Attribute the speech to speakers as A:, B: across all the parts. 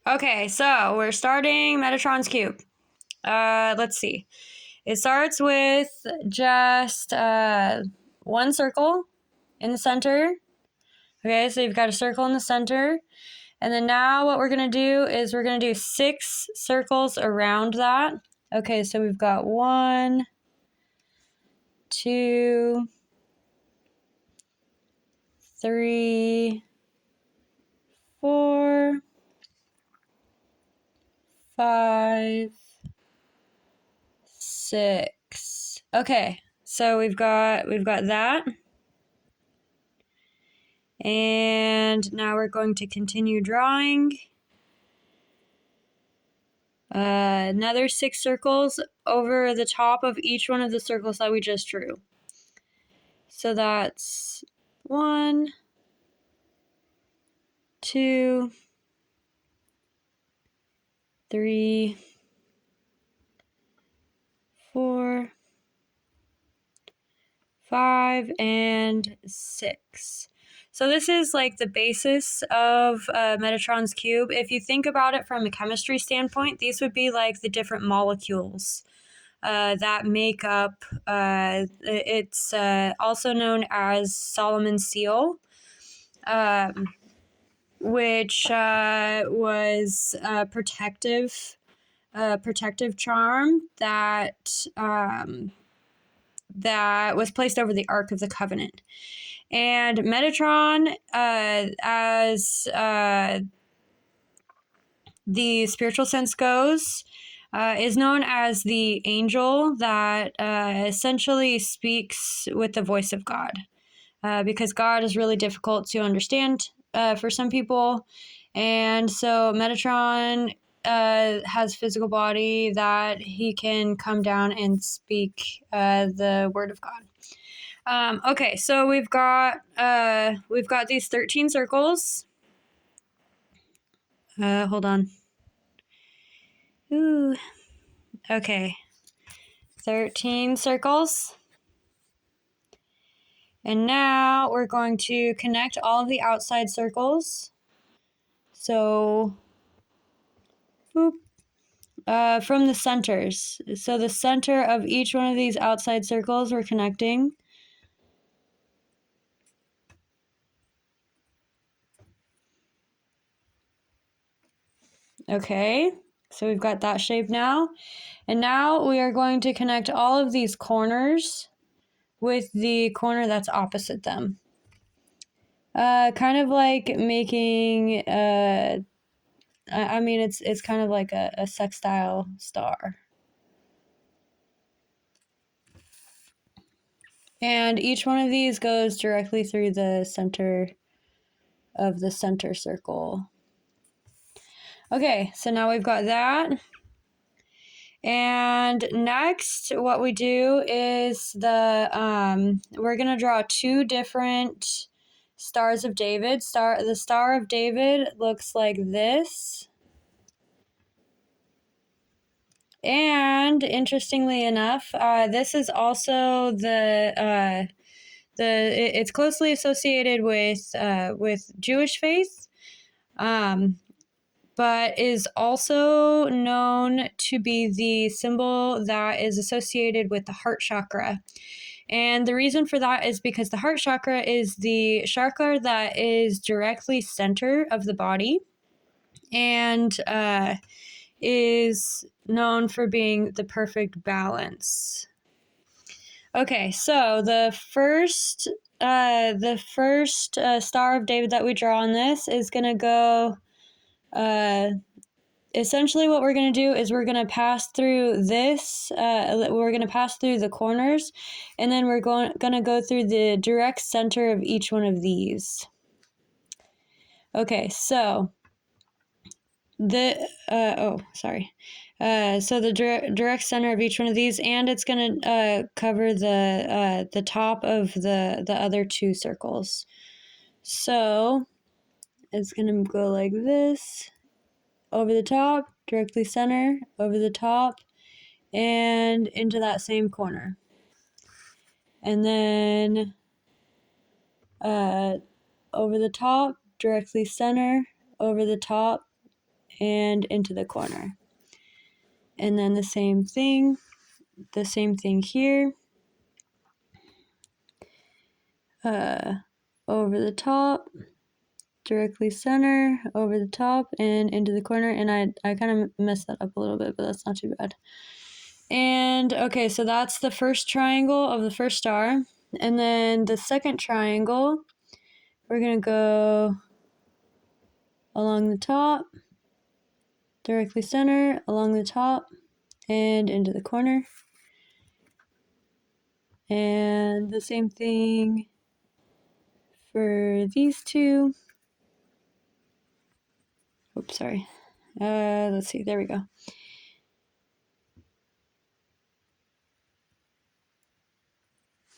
A: Okay, so we're starting Metatron's cube. Let's see. It starts with just one circle in the center. Okay, so you've got a circle in the center. And then now what we're going to do is we're going to do 6 circles around that. Okay, so we've got 1, 2, 3, 4, 5, 6. Okay, so we've got that. And now we're going to continue drawing. Another 6 circles over the top of each one of the circles that we just drew. So that's 1, 2, 3, 4, 5, and 6. So this is like the basis of Metatron's cube. If you think about it from a chemistry standpoint, these would be like the different molecules that make up, it's also known as Solomon's seal, which was a protective charm that that was placed over the Ark of the Covenant. And Metatron, as the spiritual sense goes, is known as the angel that essentially speaks with the voice of God, because God is really difficult to understand for some people. And so Metatron has a physical body that he can come down and speak the word of God. Okay, so we've got these 13 circles. Hold on. Ooh. Okay. 13 circles. And now we're going to connect all of the outside circles. So, boop, from the centers. So the center of each one of these outside circles we're connecting. Okay, so we've got that shape now. And now we are going to connect all of these corners with the corner that's opposite them. Kind of like making, I mean, it's kind of like a sextile star. And each one of these goes directly through the center of the center circle. Okay, so now we've got that. And next, what we do is we're gonna draw 2 different stars of David. The Star of David looks like this. And interestingly enough, this is also it's closely associated with Jewish faith. But is also known to be the symbol that is associated with the heart chakra. And the reason for that is because the heart chakra is the chakra that is directly center of the body and is known for being the perfect balance. Okay, so the first Star of David that we draw on this is going to go... essentially what we're going to do is we're going to pass through this, we're going to pass through the corners, and then we're going to go through the direct center of each one of these. Okay, so so the direct center of each one of these, and it's going to cover the top of the other 2 circles. So it's going to go like this. Over the top, directly center, over the top, and into that same corner. And then over the top, directly center, over the top, and into the corner. And then the same thing here. Over the top, directly center, over the top, and into the corner. And I kind of messed that up a little bit, but that's not too bad. And okay, so that's the first triangle of the first star. And then the second triangle, we're going to go along the top, directly center, along the top, and into the corner. And the same thing for these two. Oops, sorry. Let's see, there we go.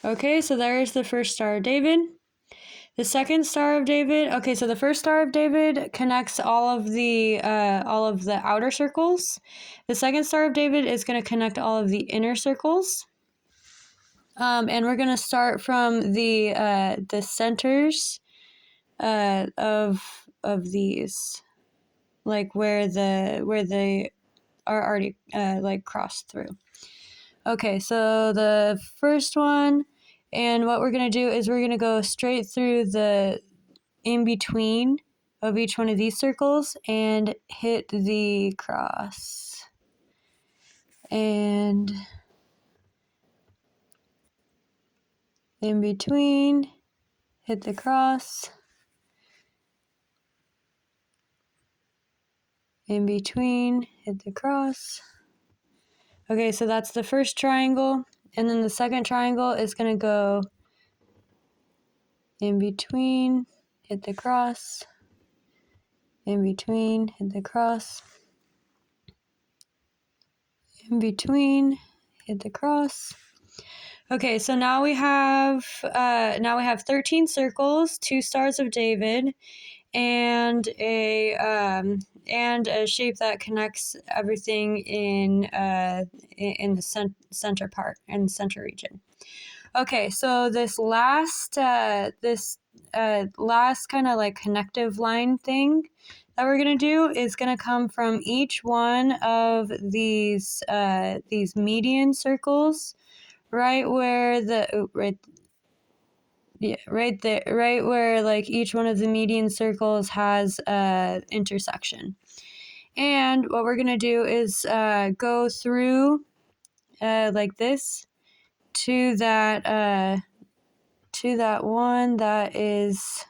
A: Okay, so there's the first Star of David. The second Star of David. Okay, so the first Star of David connects all of the outer circles. The second Star of David is going to connect all of the inner circles. And we're going to start from the centers of these, like where they are already like crossed through. Okay, so the first one, and what we're going to do is we're going to go straight through the in-between of each one of these circles and hit the cross. And in between, hit the cross. In between, hit the cross. Okay, so that's the first triangle. And then the second triangle is going to go in between, hit the cross. In between, hit the cross. In between, hit the cross. Okay, so now we have 13 circles, 2 stars of David, and a shape that connects everything in the center part, in the center region. Okay, so this last kind of like connective line thing that we're gonna do is gonna come from each one of these median circles, right where right where like each one of the median circles has intersection. And what we're gonna do is go through like this to that one that is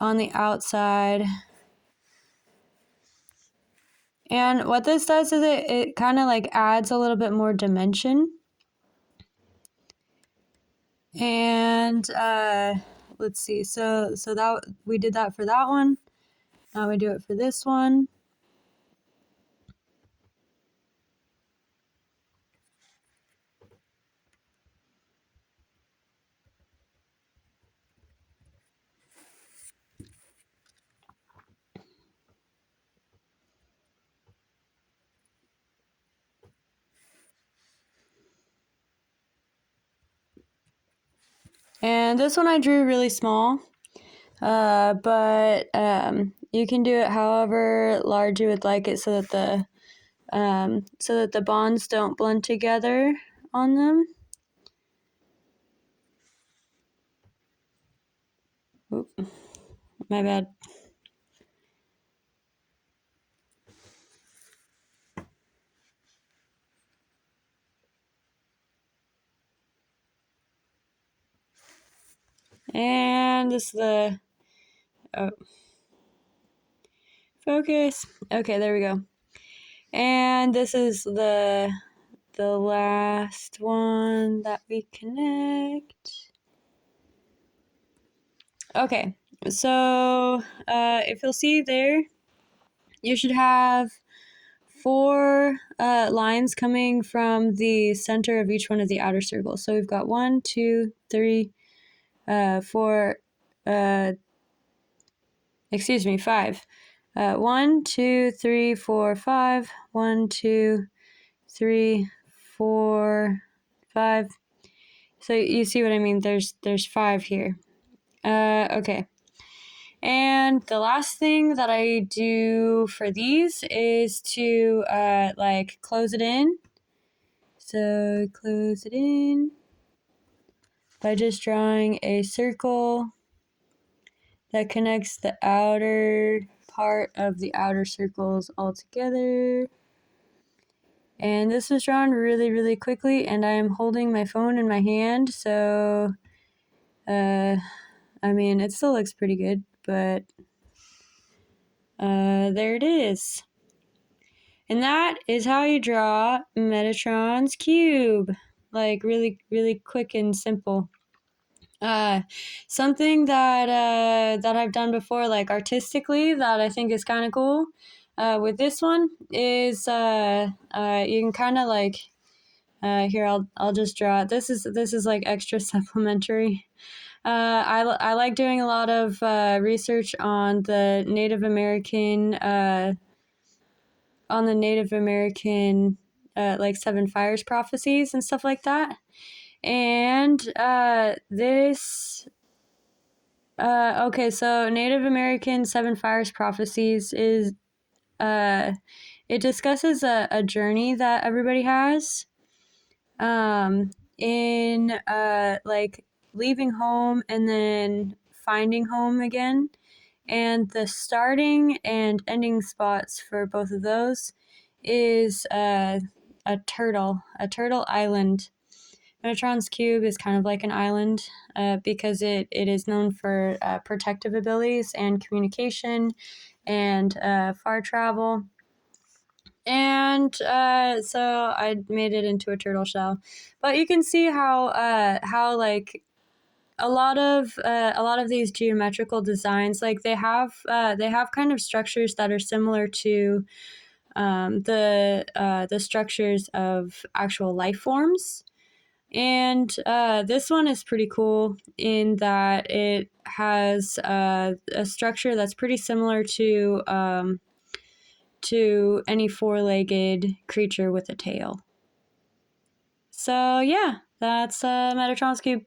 A: on the outside. And what this does is it kind of like adds a little bit more dimension. And let's see, so that we did that for that one. Now we do it for this one. And this one I drew really small, but you can do it however large you would like it so that the bonds don't blend together on them. Oop, my bad. And this is the focus. Okay, there we go. And this is the last one that we connect. Okay, so if you'll see there, you should have 4 lines coming from the center of each one of the outer circles. So we've got 1, 2, 3, 4, 5. 1, 2, 3, 4, 5. 1, 2, 3, 4, 5. So you see what I mean? There's 5 here. Okay. And the last thing that I do for these is to like close it in. So close it in by just drawing a circle that connects the outer part of the outer circles all together. And this was drawn really, really quickly, and I am holding my phone in my hand, so I mean, it still looks pretty good, but there it is. And that is how you draw Metatron's cube. Like, really, really quick and simple. Something that I've done before, like artistically, that I think is kind of cool. With this one is you can kind of like here I'll just draw it. This is like extra supplementary. I like doing a lot of research on the Native American like Seven Fires prophecies and stuff like that. And this okay, so Native American Seven Fires prophecies is it discusses a journey that everybody has in like leaving home and then finding home again. And the starting and ending spots for both of those is a turtle island. Metatron's cube is kind of like an island because it is known for protective abilities and communication and far travel. And so I made it into a turtle shell, but you can see how like a lot of these geometrical designs, like they have kind of structures that are similar to the structures of actual life forms. And this one is pretty cool in that it has a structure that's pretty similar to any four-legged creature with a tail. So yeah, that's Metatron's cube.